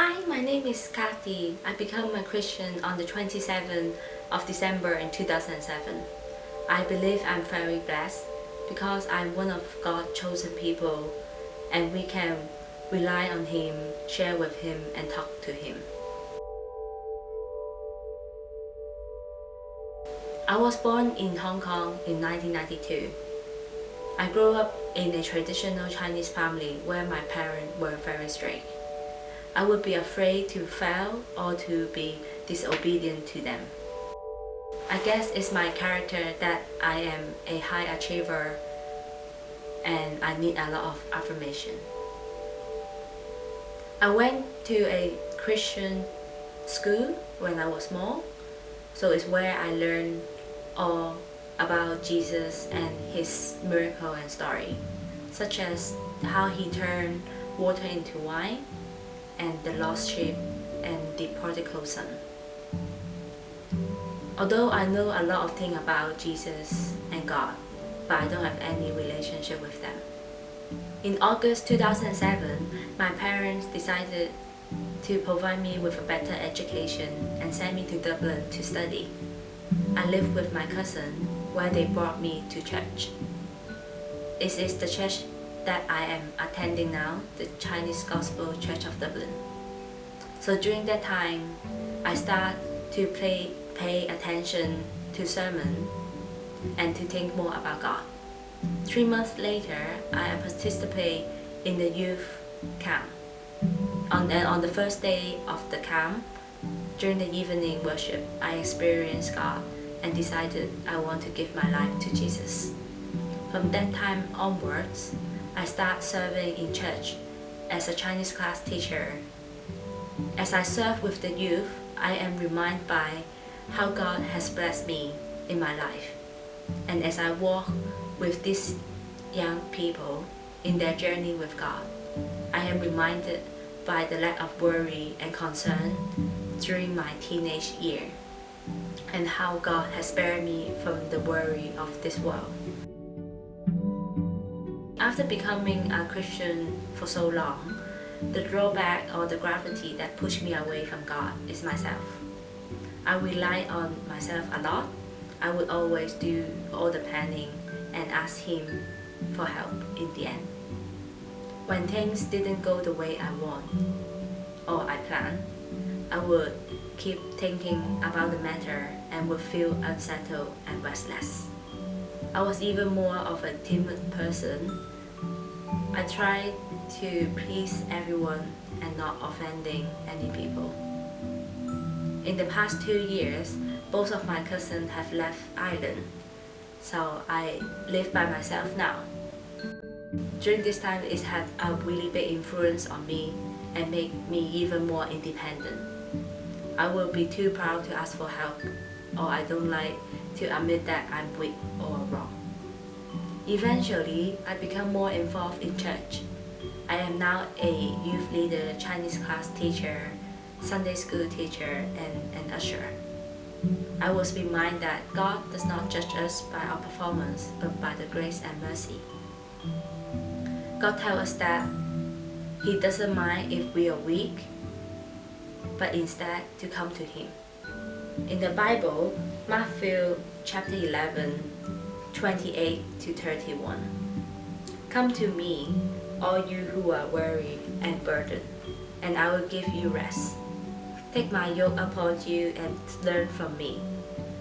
Hi, my name is Cathy. I became a Christian on the 27th of December in 2007. I believe I'm very blessed because I'm one of God's chosen people and we can rely on Him, share with Him and talk to Him. I was born in Hong Kong in 1992. I grew up in a traditional Chinese family where my parents were very strict. I would be afraid to fail or to be disobedient to them. I guess it's my character that I am a high achiever and I need a lot of affirmation. I went to a Christian school when I was small, so it's where I learned all about Jesus and His miracle and story, such as how He turned water into wine, and the lost sheep and the prodigal son. Although I know a lot of things about Jesus and God, but I don't have any relationship with them. In August 2007, my parents decided to provide me with a better education and send me to Dublin to study. I lived with my cousin where they brought me to church. This is the church that I am attending now, the Chinese Gospel Church of Dublin. So during that time, I started to pay attention to sermon and to think more about God. 3 months later, I participated in the youth camp. On the first day of the camp, during the evening worship, I experienced God and decided I want to give my life to Jesus. From that time onwards, I started serving in church as a Chinese class teacher. As I serve with the youth, I am reminded by how God has blessed me in my life. And as I walk with these young people in their journey with God, I am reminded by the lack of worry and concern during my teenage year, and how God has spared me from the worry of this world. After becoming a Christian for so long, the drawback or the gravity that pushed me away from God is myself. I rely on myself a lot. I would always do all the planning and ask Him for help in the end. When things didn't go the way I want or I planned, I would keep thinking about the matter and would feel unsettled and restless. I was even more of a timid person. I tried to please everyone and not offending any people. In the past 2 years, both of my cousins have left Ireland, so I live by myself now. During this time, it had a really big influence on me and made me even more independent. I will be too proud to ask for help, or I don't like to admit that I'm weak or wrong. Eventually, I become more involved in church. I am now a youth leader, Chinese class teacher, Sunday school teacher, and an usher. I was reminded that God does not judge us by our performance, but by the grace and mercy. God tells us that He doesn't mind if we are weak, but instead to come to Him. In the Bible, Matthew chapter 11, 28 to 31. Come to me, all you who are weary and burdened, and I will give you rest. Take my yoke upon you and learn from me.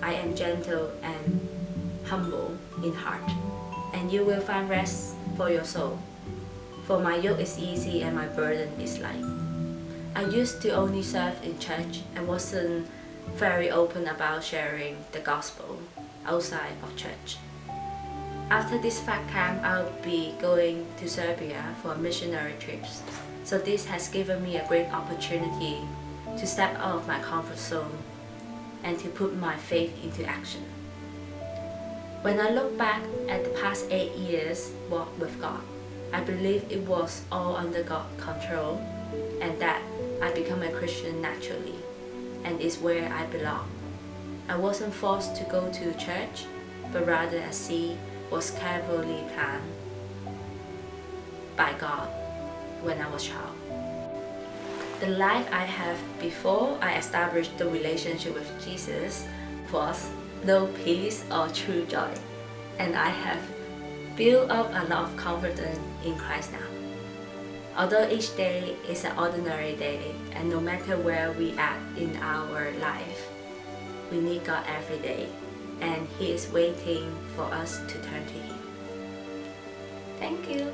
I am gentle and humble in heart, and you will find rest for your soul. For my yoke is easy and my burden is light. I used to only serve in church and wasn't very open about sharing the gospel outside of church. After this PHAT camp, I'll be going to Serbia for missionary trips. So this has given me a great opportunity to step out of my comfort zone and to put my faith into action. When I look back at the past 8 years walk with God, I believe it was all under God's control and that I become a Christian naturally and is where I belong. I wasn't forced to go to church, but rather a seed was carefully planned by God when I was a child. The life I have before I established the relationship with Jesus was no peace or true joy, and I have built up a lot of confidence in Christ now. Although each day is an ordinary day, and no matter where we are in our life, we need God every day, and He is waiting for us to turn to Him. Thank you.